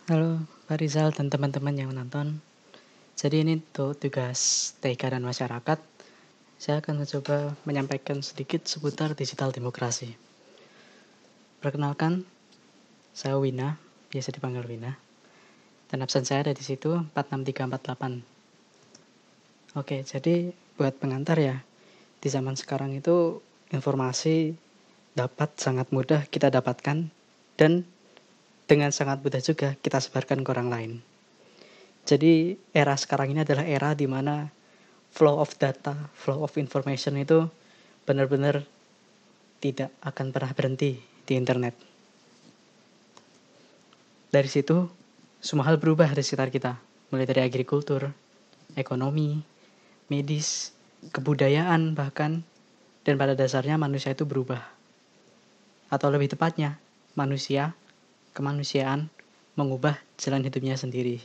Halo Pak Rizal dan teman-teman yang menonton. Jadi ini tuh tugas TK dan masyarakat. Saya akan mencoba menyampaikan sedikit seputar digital demokrasi. Perkenalkan, saya Wina, biasa dipanggil Wina. Dan absen saya ada di situ 46348. Oke, jadi buat pengantar ya, di zaman sekarang itu informasi dapat sangat mudah kita dapatkan dan dengan sangat mudah juga kita sebarkan ke orang lain. Jadi era sekarang ini adalah era di mana flow of data, flow of information itu benar-benar tidak akan pernah berhenti di internet. Dari situ, semua hal berubah di sekitar kita, mulai dari agrikultur, ekonomi, medis, kebudayaan bahkan, dan pada dasarnya manusia itu berubah. Atau lebih tepatnya, kemanusiaan, mengubah jalan hidupnya sendiri.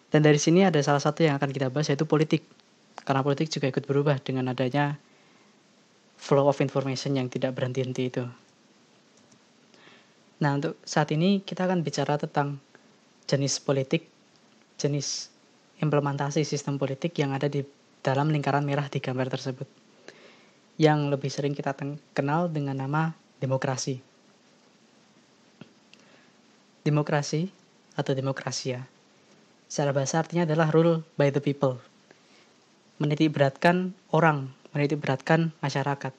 Dan dari sini ada salah satu yang akan kita bahas, yaitu politik. Karena politik juga ikut berubah dengan adanya flow of information yang tidak berhenti-henti itu. Nah, untuk saat ini kita akan bicara tentang jenis politik, jenis implementasi sistem politik yang ada di dalam lingkaran merah di gambar tersebut. Yang lebih sering kita kenal dengan nama demokrasi. Demokrasi atau demokrasia, secara bahasa artinya adalah rule by the people. Menitik beratkan orang, menitik beratkan masyarakat.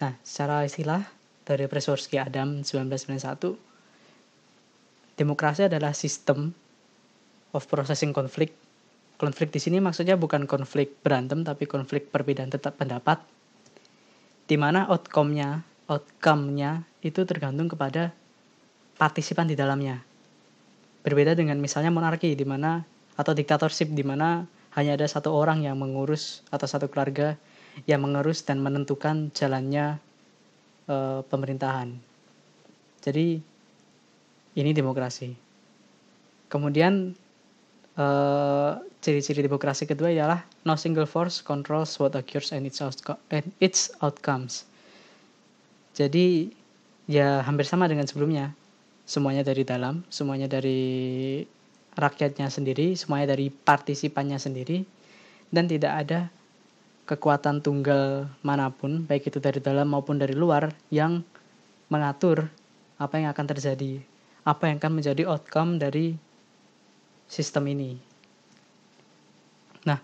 Nah, secara istilah dari Przeworski Adam 1991, demokrasi adalah sistem of processing konflik. Konflik di sini maksudnya bukan konflik berantem, tapi konflik perbedaan pendapat, di mana outcome-nya itu tergantung kepada partisipan di dalamnya. Berbeda dengan misalnya monarki di mana atau diktatorship di mana hanya ada satu orang yang mengurus atau satu keluarga yang mengurus dan menentukan jalannya pemerintahan. Jadi ini demokrasi. Kemudian ciri-ciri demokrasi kedua ialah no single force controls what occurs and its outcomes. Jadi ya hampir sama dengan sebelumnya. Semuanya dari dalam, semuanya dari rakyatnya sendiri, semuanya dari partisipannya sendiri, dan tidak ada kekuatan tunggal manapun, baik itu dari dalam maupun dari luar, yang mengatur apa yang akan terjadi, apa yang akan menjadi outcome dari sistem ini. Nah,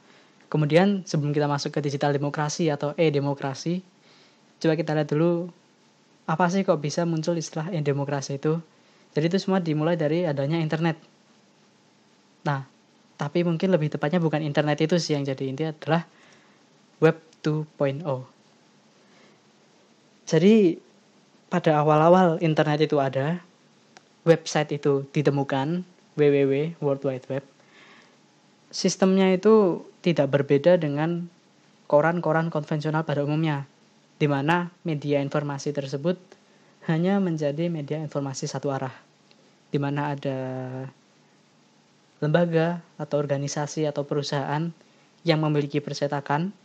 kemudian sebelum kita masuk ke digital demokrasi atau e-demokrasi, coba kita lihat dulu apa sih kok bisa muncul istilah e-demokrasi itu. Jadi itu semua dimulai dari adanya internet. Nah, tapi mungkin lebih tepatnya bukan internet itu sih yang jadi inti, adalah Web 2.0. Jadi pada awal-awal internet itu ada, website itu ditemukan, www, World Wide Web. Sistemnya itu tidak berbeda dengan koran-koran konvensional pada umumnya, di mana media informasi tersebut hanya menjadi media informasi satu arah, di mana ada lembaga atau organisasi atau perusahaan yang memiliki percetakan.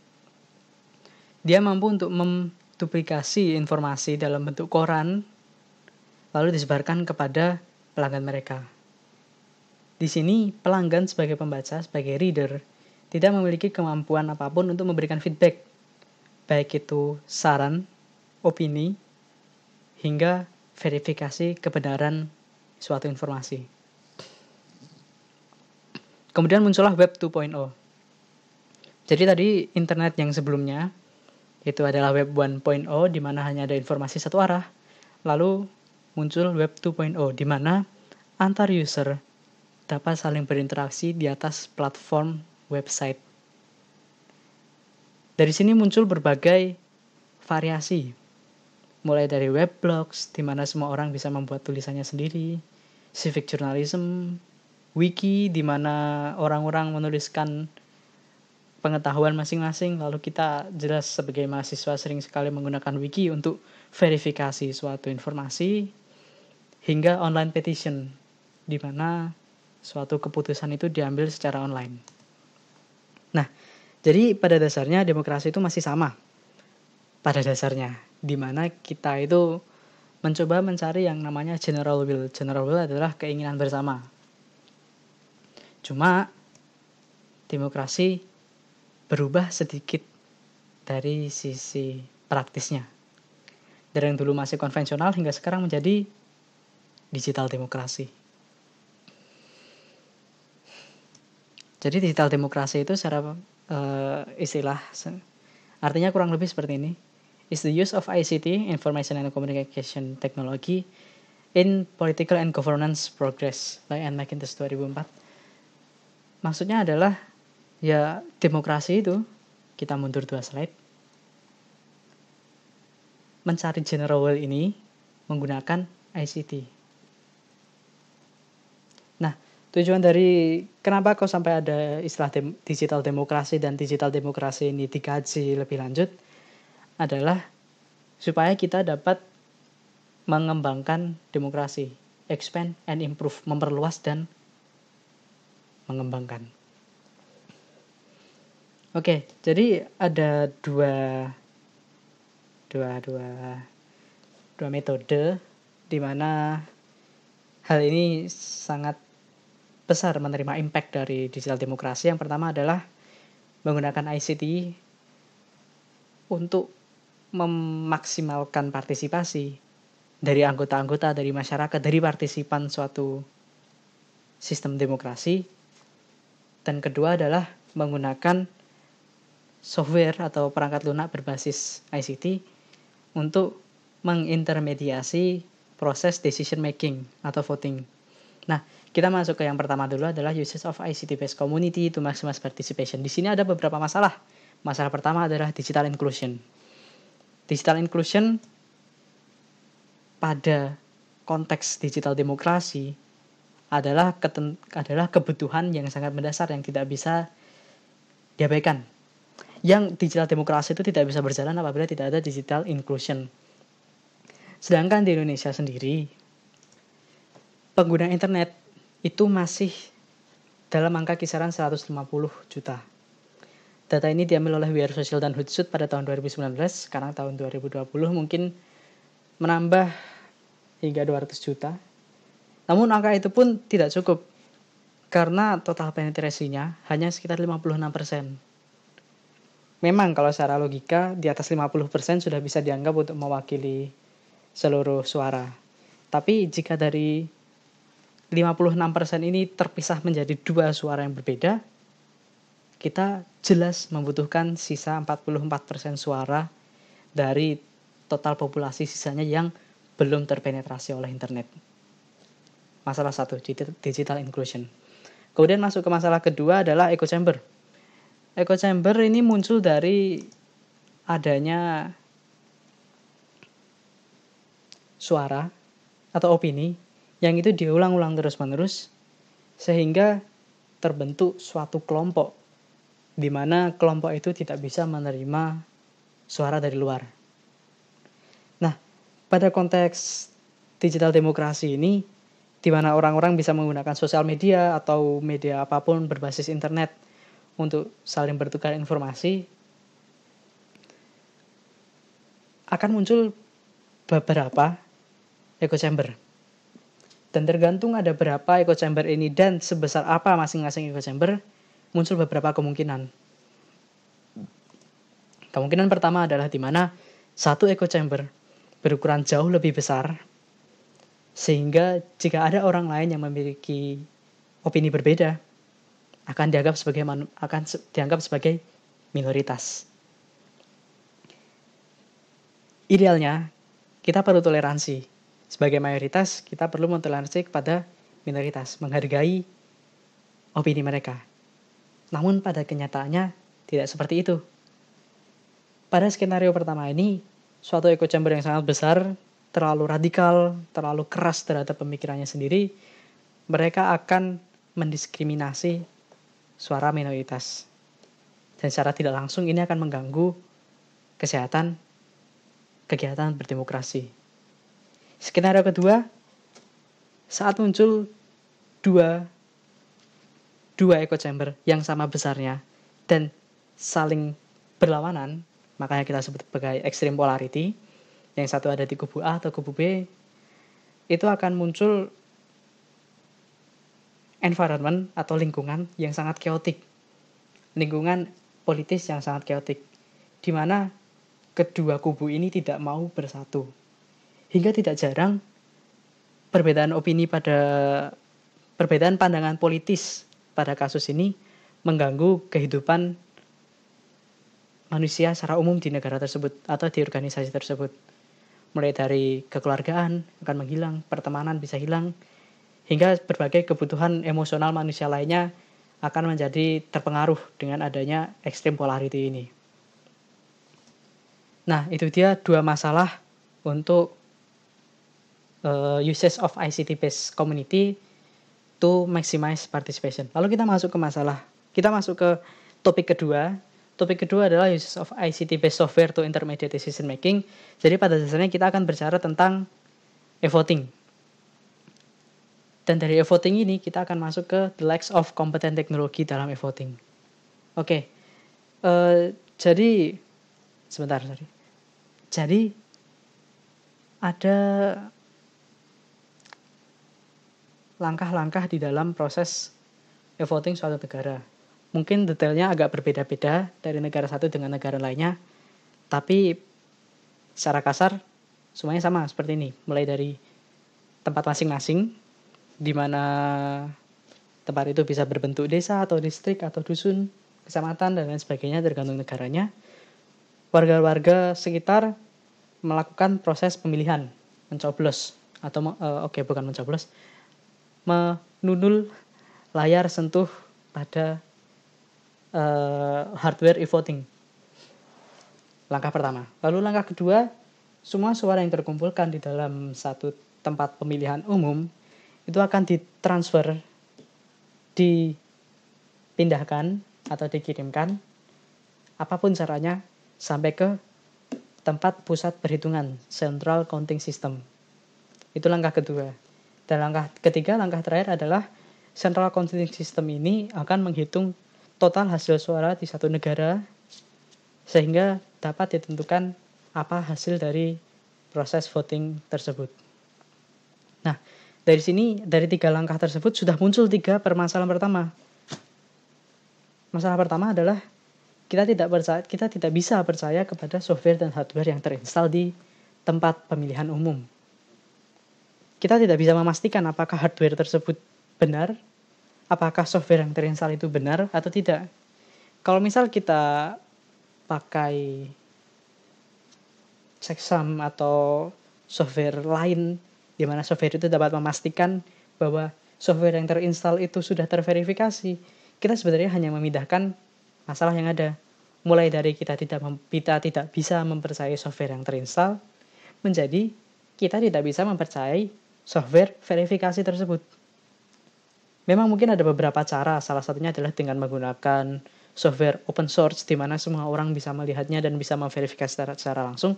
Dia mampu untuk menduplikasi informasi dalam bentuk koran lalu disebarkan kepada pelanggan mereka. Di sini pelanggan sebagai pembaca, sebagai reader, tidak memiliki kemampuan apapun untuk memberikan feedback, baik itu saran, opini, hingga verifikasi kebenaran suatu informasi. Kemudian muncullah Web 2.0. Jadi tadi internet yang sebelumnya itu adalah Web 1.0 di mana hanya ada informasi satu arah. Lalu muncul Web 2.0 di mana antar user dapat saling berinteraksi di atas platform website. Dari sini muncul berbagai variasi, mulai dari weblogs di mana semua orang bisa membuat tulisannya sendiri, civic journalism, wiki di mana orang-orang menuliskan pengetahuan masing-masing, lalu kita jelas sebagai mahasiswa sering sekali menggunakan wiki untuk verifikasi suatu informasi, hingga online petition di mana suatu keputusan itu diambil secara online. Nah, jadi pada dasarnya demokrasi itu masih sama pada dasarnya, di mana kita itu mencoba mencari yang namanya general will. General will adalah keinginan bersama. Cuma demokrasi berubah sedikit dari sisi praktisnya. Dari yang dulu masih konvensional hingga sekarang menjadi digital demokrasi. Jadi digital demokrasi itu secara istilah artinya kurang lebih seperti ini. Is the use of ICT, Information and Communication Technology, in political and governance progress by Anne McIntosh 2004. Maksudnya adalah ya demokrasi itu, kita mundur 2 slide, mencari general will ini menggunakan ICT. Nah, tujuan dari kenapa kok sampai ada istilah digital demokrasi dan digital demokrasi ini dikaji lebih lanjut adalah supaya kita dapat mengembangkan demokrasi, expand and improve, memperluas dan mengembangkan. Oke, jadi ada dua metode di mana hal ini sangat besar menerima impact dari digital demokrasi. Yang pertama adalah menggunakan ICT untuk memaksimalkan partisipasi dari anggota-anggota, dari masyarakat, dari partisipan suatu sistem demokrasi. Dan kedua adalah menggunakan software atau perangkat lunak berbasis ICT untuk mengintermediasi proses decision making atau voting. Nah, kita masuk ke yang pertama dulu adalah uses of ICT-based community to maximize participation. Di sini ada beberapa masalah. Masalah pertama adalah digital inclusion. Digital inclusion pada konteks digital demokrasi adalah kebutuhan yang sangat mendasar yang tidak bisa diabaikan. Yang digital demokrasi itu tidak bisa berjalan apabila tidak ada digital inclusion. Sedangkan di Indonesia sendiri, pengguna internet itu masih dalam angka kisaran 150 juta. Data ini diambil oleh We Are Social dan Hootsuite pada tahun 2019, sekarang tahun 2020 mungkin menambah hingga 200 juta. Namun angka itu pun tidak cukup, karena total penetrasinya hanya sekitar 56%. Memang kalau secara logika, di atas 50% sudah bisa dianggap untuk mewakili seluruh suara. Tapi jika dari 56% ini terpisah menjadi 2 suara yang berbeda, kita jelas membutuhkan sisa 44% suara dari total populasi sisanya yang belum terpenetrasi oleh internet. Masalah 1, digital inclusion. Kemudian masuk ke masalah kedua adalah echo chamber. Echo chamber ini muncul dari adanya suara atau opini yang itu diulang-ulang terus-menerus sehingga terbentuk suatu kelompok di mana kelompok itu tidak bisa menerima suara dari luar. Nah, pada konteks digital demokrasi ini, di mana orang-orang bisa menggunakan sosial media atau media apapun berbasis internet untuk saling bertukar informasi, akan muncul beberapa echo chamber. Dan tergantung ada berapa echo chamber ini dan sebesar apa masing-masing echo chamber, muncul beberapa kemungkinan. Kemungkinan pertama adalah di mana satu echo chamber berukuran jauh lebih besar, sehingga jika ada orang lain yang memiliki opini berbeda, akan dianggap sebagai minoritas. Idealnya, kita perlu toleransi. Sebagai mayoritas, kita perlu mentoleransi kepada minoritas, menghargai opini mereka. Namun pada kenyataannya tidak seperti itu. Pada skenario pertama ini, suatu echo chamber yang sangat besar, terlalu radikal, terlalu keras terhadap pemikirannya sendiri, mereka akan mendiskriminasi suara minoritas. Dan secara tidak langsung ini akan mengganggu kegiatan berdemokrasi. Skenario kedua, saat muncul dua echo chamber yang sama besarnya dan saling berlawanan, makanya kita sebut sebagai extreme polarity, yang satu ada di kubu A atau kubu B, itu akan muncul environment atau lingkungan yang sangat chaotic. Lingkungan politis yang sangat chaotic, di mana kedua kubu ini tidak mau bersatu. Hingga tidak jarang perbedaan pandangan politis pada kasus ini mengganggu kehidupan manusia secara umum di negara tersebut atau di organisasi tersebut. Mulai dari kekeluargaan akan menghilang, pertemanan bisa hilang, hingga berbagai kebutuhan emosional manusia lainnya akan menjadi terpengaruh dengan adanya extreme polarity ini. Nah, itu dia 2 masalah untuk usage of ICT-based community to maximize participation. Lalu kita masuk ke topik kedua. Topik kedua adalah usage of ICT-based software to intermediate decision making. Jadi pada dasarnya kita akan bicara tentang e-voting. Dan dari e-voting ini kita akan masuk ke the lacks of competent technology dalam e-voting. Oke. Jadi ada langkah-langkah di dalam proses e-voting suatu negara. Mungkin detailnya agak berbeda-beda dari negara satu dengan negara lainnya, tapi secara kasar semuanya sama seperti ini. Mulai dari tempat masing-masing, di mana tempat itu bisa berbentuk desa atau distrik atau dusun, kecamatan, dan lain sebagainya tergantung negaranya. Warga-warga sekitar melakukan proses pemilihan, mencoblos, atau menundul layar sentuh pada hardware e-voting. Langkah pertama. Lalu langkah kedua, semua suara yang terkumpulkan di dalam satu tempat pemilihan umum itu akan ditransfer, dipindahkan atau dikirimkan apapun caranya sampai ke tempat pusat perhitungan, central counting system. Itu langkah kedua. Dan langkah ketiga, langkah terakhir adalah central counting system ini akan menghitung total hasil suara di satu negara sehingga dapat ditentukan apa hasil dari proses voting tersebut. Nah, dari 3 langkah tersebut sudah muncul 3 permasalahan pertama. Masalah pertama adalah kita tidak bisa percaya kepada software dan hardware yang terinstall di tempat pemilihan umum. Kita tidak bisa memastikan apakah hardware tersebut benar, apakah software yang terinstall itu benar atau tidak. Kalau misal kita pakai checksum atau software lain, di mana software itu dapat memastikan bahwa software yang terinstall itu sudah terverifikasi, kita sebenarnya hanya memindahkan masalah yang ada. Mulai dari kita tidak bisa mempercayai software yang terinstall, menjadi kita tidak bisa mempercayai software verifikasi tersebut. Memang mungkin ada beberapa cara, salah satunya adalah dengan menggunakan software open source di mana semua orang bisa melihatnya dan bisa memverifikasi secara langsung.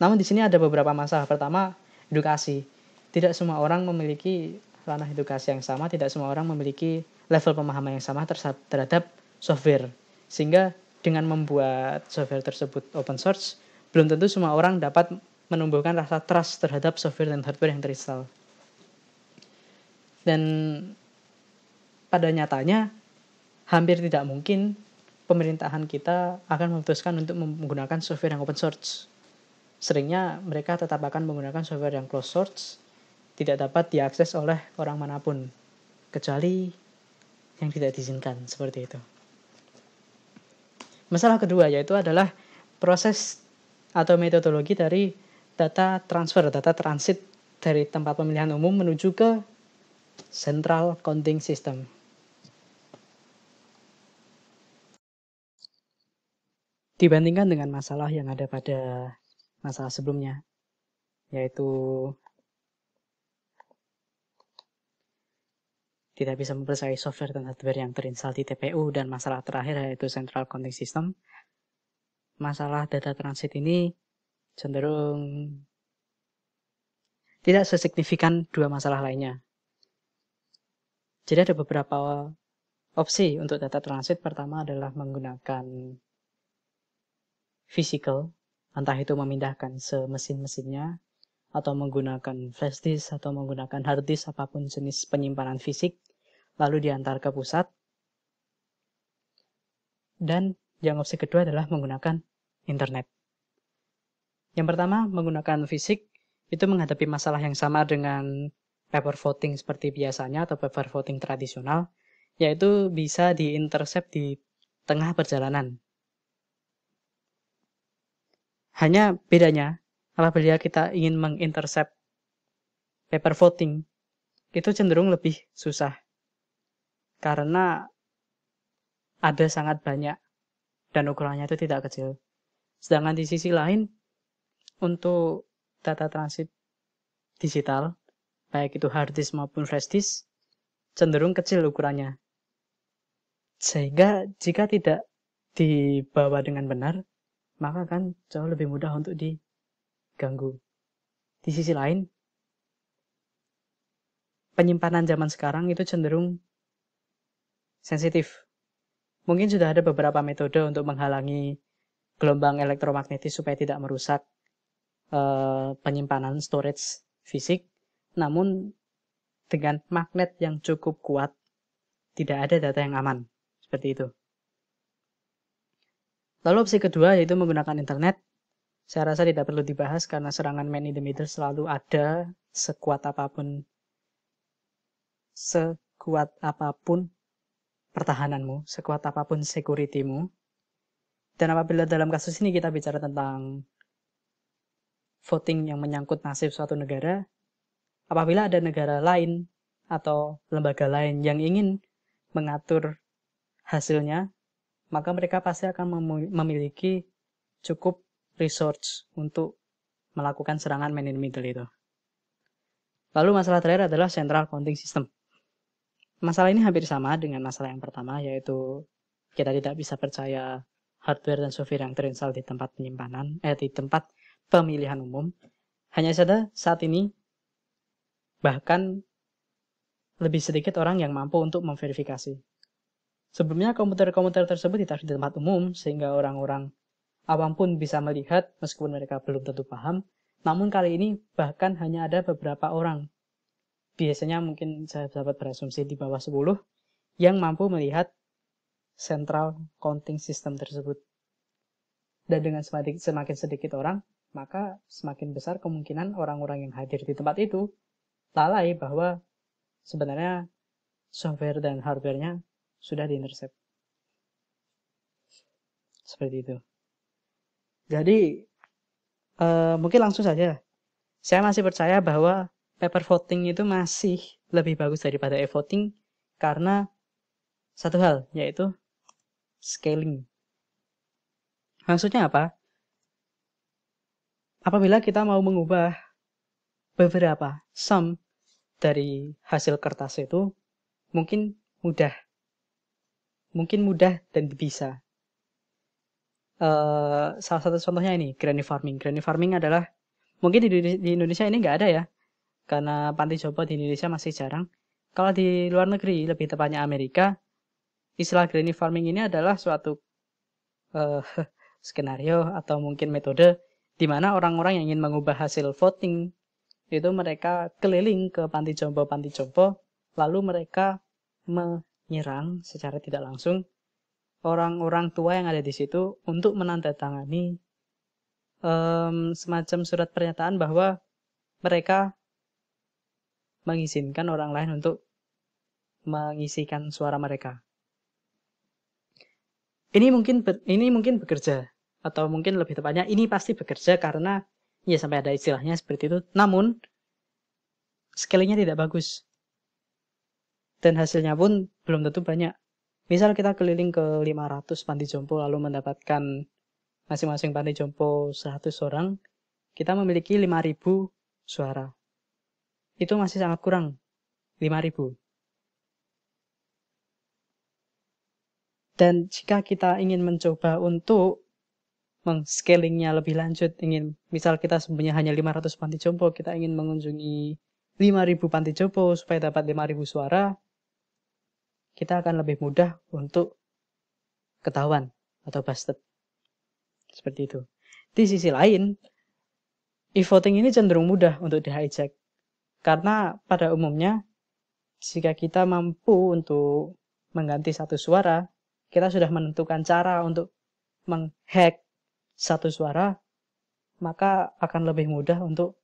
Namun di sini ada beberapa masalah. Pertama, edukasi. Tidak semua orang memiliki ranah edukasi yang sama, tidak semua orang memiliki level pemahaman yang sama terhadap software. Sehingga dengan membuat software tersebut open source, belum tentu semua orang dapat menumbuhkan rasa trust terhadap software dan hardware yang terinstall. Dan pada nyatanya, hampir tidak mungkin pemerintahan kita akan memutuskan untuk menggunakan software yang open source. Seringnya mereka tetap akan menggunakan software yang closed source, tidak dapat diakses oleh orang manapun, kecuali yang tidak diizinkan, seperti itu. Masalah kedua yaitu adalah proses atau metodologi dari data transit dari tempat pemilihan umum menuju ke central counting system. Dibandingkan dengan masalah yang ada pada masalah sebelumnya, yaitu tidak bisa mempercayai software dan hardware yang terinstall di TPU, dan masalah terakhir yaitu central counting system, masalah data transit ini cenderung tidak sesignifikan 2 masalah lainnya. Jadi ada beberapa opsi untuk data transit. Pertama adalah menggunakan physical Entah itu memindahkan semesin-mesinnya, atau menggunakan flash disk, atau menggunakan hard disk, apapun jenis penyimpanan fisik, lalu diantar ke pusat. Dan yang opsi kedua adalah menggunakan internet. Yang pertama, menggunakan fisik, itu menghadapi masalah yang sama dengan paper voting seperti biasanya atau paper voting tradisional, yaitu bisa diintercept di tengah perjalanan. Hanya bedanya, apabila kita ingin mengintercept paper voting, itu cenderung lebih susah. Karena ada sangat banyak dan ukurannya itu tidak kecil. Sedangkan di sisi lain, untuk data transit digital, baik itu hard disk maupun flash disk, cenderung kecil ukurannya. Sehingga jika tidak dibawa dengan benar, maka kan jauh lebih mudah untuk diganggu. Di sisi lain, penyimpanan zaman sekarang itu cenderung sensitif. Mungkin sudah ada beberapa metode untuk menghalangi gelombang elektromagnetis supaya tidak merusak penyimpanan storage fisik. Namun dengan magnet yang cukup kuat, tidak ada data yang aman. Seperti itu. Lalu opsi kedua yaitu menggunakan internet. Saya rasa tidak perlu dibahas karena serangan man in the middle selalu ada sekuat apapun pertahananmu, sekuat apapun security-mu. Dan apabila dalam kasus ini kita bicara tentang voting yang menyangkut nasib suatu negara, apabila ada negara lain atau lembaga lain yang ingin mengatur hasilnya, maka mereka pasti akan memiliki cukup resource untuk melakukan serangan man in the middle itu. Lalu masalah terakhir adalah central counting system. Masalah ini hampir sama dengan masalah yang pertama, yaitu kita tidak bisa percaya hardware dan software yang terinstall di tempat penyimpanan, di tempat pemilihan umum. Hanya saja saat ini bahkan lebih sedikit orang yang mampu untuk memverifikasi. Sebelumnya komputer-komputer tersebut ditaruh di tempat umum sehingga orang-orang awam pun bisa melihat meskipun mereka belum tentu paham. Namun kali ini bahkan hanya ada beberapa orang, biasanya mungkin saya dapat berasumsi di bawah 10, yang mampu melihat central counting system tersebut. Dan dengan semakin sedikit orang, maka semakin besar kemungkinan orang-orang yang hadir di tempat itu lalai bahwa sebenarnya software dan hardware-nya sudah di-intercept. Seperti itu. Jadi, mungkin langsung saja. Saya masih percaya bahwa paper voting itu masih lebih bagus daripada e-voting karena satu hal, yaitu scaling. Maksudnya apa? Apabila kita mau mengubah beberapa sum dari hasil kertas itu, mungkin mudah dan bisa. Salah satu contohnya ini, granny farming. Granny farming adalah, mungkin di Indonesia ini nggak ada ya, karena panti jompo di Indonesia masih jarang. Kalau di luar negeri, lebih tepatnya Amerika, istilah granny farming ini adalah suatu skenario atau mungkin metode di mana orang-orang yang ingin mengubah hasil voting itu mereka keliling ke panti jompo, lalu mereka menyerang secara tidak langsung orang-orang tua yang ada di situ untuk menandatangani semacam surat pernyataan bahwa mereka mengizinkan orang lain untuk mengisikan suara mereka. Ini mungkin bekerja, atau mungkin lebih tepatnya ini pasti bekerja karena ya sampai ada istilahnya seperti itu. Namun scalingnya tidak bagus dan hasilnya pun belum tentu banyak. Misal kita keliling ke 500 panti jompo lalu mendapatkan masing-masing panti jompo 100 orang, kita memiliki 5.000 suara. Itu masih sangat kurang, 5.000. Dan jika kita ingin mencoba untuk meng-scalingnya lebih lanjut, misal kita sebenarnya hanya 500 panti jompo, kita ingin mengunjungi 5.000 panti jompo supaya dapat 5.000 suara, kita akan lebih mudah untuk ketahuan atau busted. Seperti itu. Di sisi lain, e-voting ini cenderung mudah untuk di-hijack. Karena pada umumnya, jika kita mampu untuk mengganti satu suara, kita sudah menentukan cara untuk menghack satu suara, maka akan lebih mudah untuk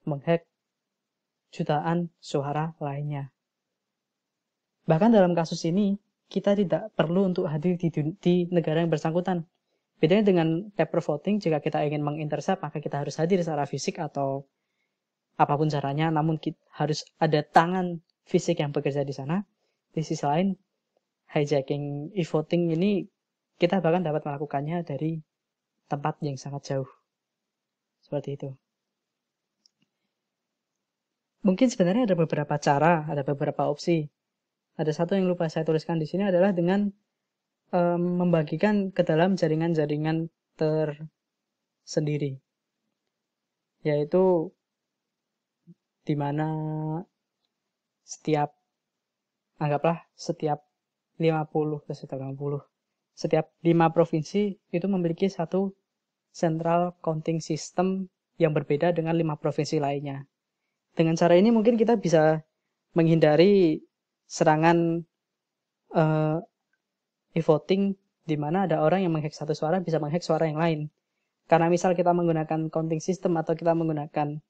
menghack jutaan suara lainnya. Bahkan dalam kasus ini, kita tidak perlu untuk hadir di negara yang bersangkutan. Bedanya dengan paper voting, jika kita ingin mengintercept, maka kita harus hadir secara fisik atau apapun caranya, namun harus ada tangan fisik yang bekerja di sana. Di sisi lain, hijacking e-voting ini, kita bahkan dapat melakukannya dari tempat yang sangat jauh. Seperti itu. Mungkin sebenarnya ada beberapa cara, ada beberapa opsi. Ada satu yang lupa saya tuliskan di sini adalah dengan membagikan ke dalam jaringan-jaringan tersendiri, yaitu di mana anggaplah setiap 50 ke setiap 60, setiap 5 provinsi itu memiliki satu central counting system yang berbeda dengan 5 provinsi lainnya. Dengan cara ini mungkin kita bisa menghindari serangan e-voting di mana ada orang yang menghack satu suara bisa menghack suara yang lain. Karena misal kita menggunakan counting system atau kita menggunakan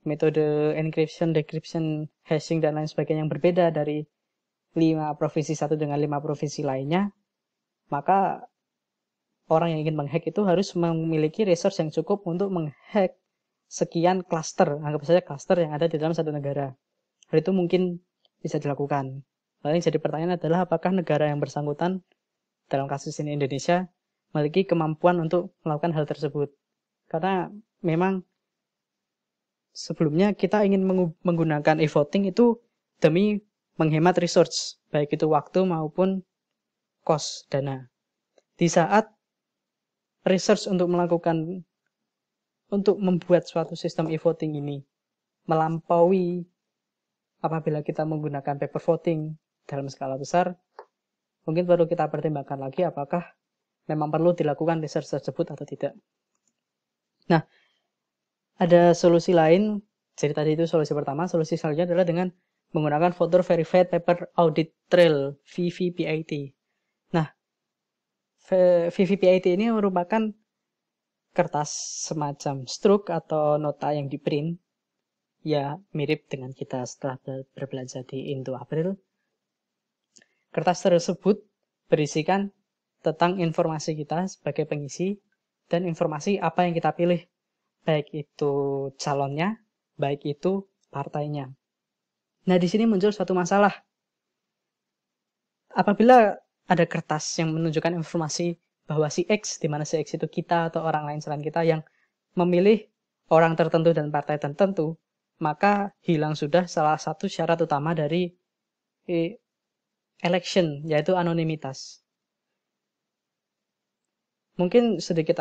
metode encryption, decryption, hashing, dan lain sebagainya yang berbeda dari 5 provinsi satu dengan 5 provinsi lainnya, maka orang yang ingin menghack itu harus memiliki resource yang cukup untuk menghack sekian cluster, anggap saja cluster yang ada di dalam satu negara. Hal itu mungkin bisa dilakukan. Lalu yang jadi pertanyaan adalah apakah negara yang bersangkutan, dalam kasus ini Indonesia, memiliki kemampuan untuk melakukan hal tersebut. Karena memang sebelumnya kita ingin menggunakan e-voting itu demi menghemat resource, baik itu waktu maupun cost dana. Di saat research untuk membuat suatu sistem e-voting ini melampaui apabila kita menggunakan paper voting dalam skala besar, mungkin perlu kita pertimbangkan lagi apakah memang perlu dilakukan research tersebut atau tidak. Nah, ada solusi lain. Jadi tadi itu solusi pertama. Solusi selanjutnya adalah dengan menggunakan Voter Verified Paper Audit Trail, VVPAT. Nah, VVPAT ini merupakan kertas semacam struk atau nota yang di-print. Ya, mirip dengan kita setelah berbelanja di Indo April. Kertas tersebut berisikan tentang informasi kita sebagai pengisi dan informasi apa yang kita pilih, baik itu calonnya, baik itu partainya. Nah, di sini muncul suatu masalah. Apabila ada kertas yang menunjukkan informasi bahwa si X, di mana si X itu kita atau orang lain selain kita yang memilih orang tertentu dan partai tertentu, maka hilang sudah salah satu syarat utama dari election, yaitu anonimitas. Mungkin sedikit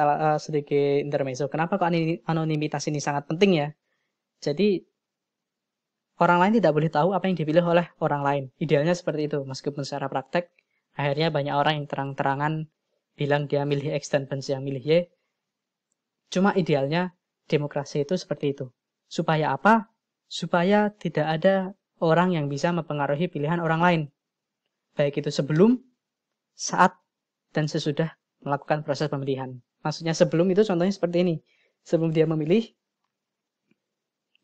intermezzo. Kenapa kok anonimitas ini sangat penting ya? Jadi orang lain tidak boleh tahu apa yang dipilih oleh orang lain. Idealnya seperti itu. Meskipun secara praktek akhirnya banyak orang yang terang-terangan bilang dia milih X dan benci yang milih Y. Cuma idealnya demokrasi itu seperti itu. Supaya apa? Supaya tidak ada orang yang bisa mempengaruhi pilihan orang lain. Baik itu sebelum, saat, dan sesudah melakukan proses pemilihan. Maksudnya sebelum itu contohnya seperti ini. Sebelum dia memilih,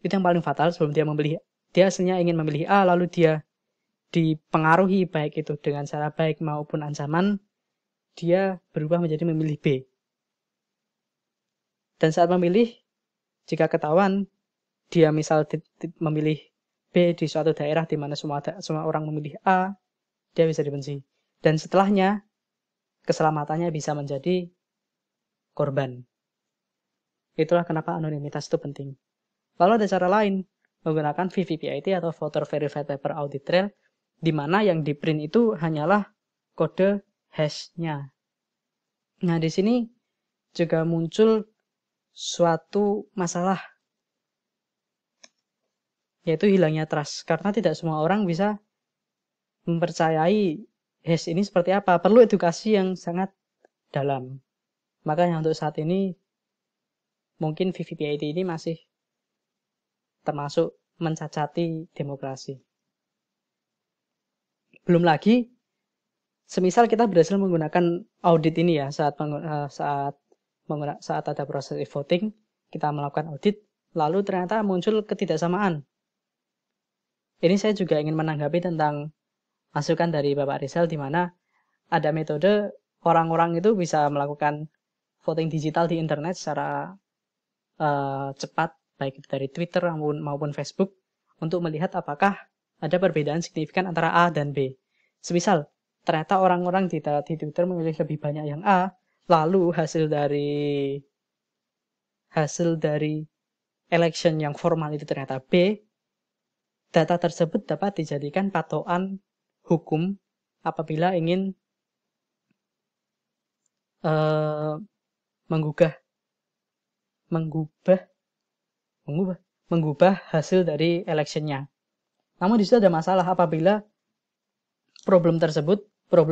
itu yang paling fatal. Sebelum dia memilih, dia aslinya ingin memilih A, lalu dia dipengaruhi baik itu dengan cara baik maupun ancaman, dia berubah menjadi memilih B. Dan saat memilih, jika ketahuan, dia misal memilih B di suatu daerah di mana semua orang memilih A, dia bisa dibenci. Dan setelahnya, keselamatannya bisa menjadi korban. Itulah kenapa anonimitas itu penting. Lalu ada cara lain, menggunakan VVPAT atau Voter Verified Paper Audit Trail, di mana yang di print itu hanyalah kode hash-nya. Nah, di sini juga muncul suatu masalah, yaitu hilangnya trust. Karena tidak semua orang bisa mempercayai hash ini seperti apa. Perlu edukasi yang sangat dalam. Makanya untuk saat ini mungkin VVPIT ini masih termasuk mencacati demokrasi. Belum lagi, semisal kita berhasil menggunakan audit ini ya, saat ada proses e-voting, kita melakukan audit, lalu ternyata muncul ketidaksamaan. Ini saya juga ingin menanggapi tentang masukan dari Bapak Rizal, di mana ada metode orang-orang itu bisa melakukan voting digital di internet secara cepat, baik itu dari Twitter maupun Facebook, untuk melihat apakah ada perbedaan signifikan antara A dan B. Semisal, ternyata orang-orang di Twitter memilih lebih banyak yang A, lalu hasil dari election yang formal itu ternyata B, data tersebut dapat dijadikan patokan hukum apabila ingin mengubah hasil dari electionnya. Namun di situ ada masalah apabila problem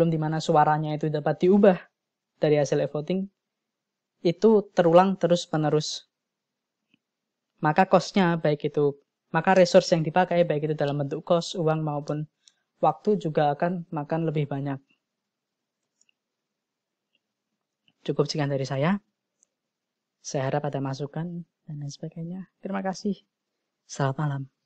di mana suaranya itu dapat diubah dari hasil e-voting, itu terulang terus-menerus. Maka maka resource yang dipakai, baik itu dalam bentuk cost, uang maupun waktu, juga akan makan lebih banyak. Cukup sekian dari saya. Saya harap ada masukan dan lain sebagainya. Terima kasih. Selamat malam.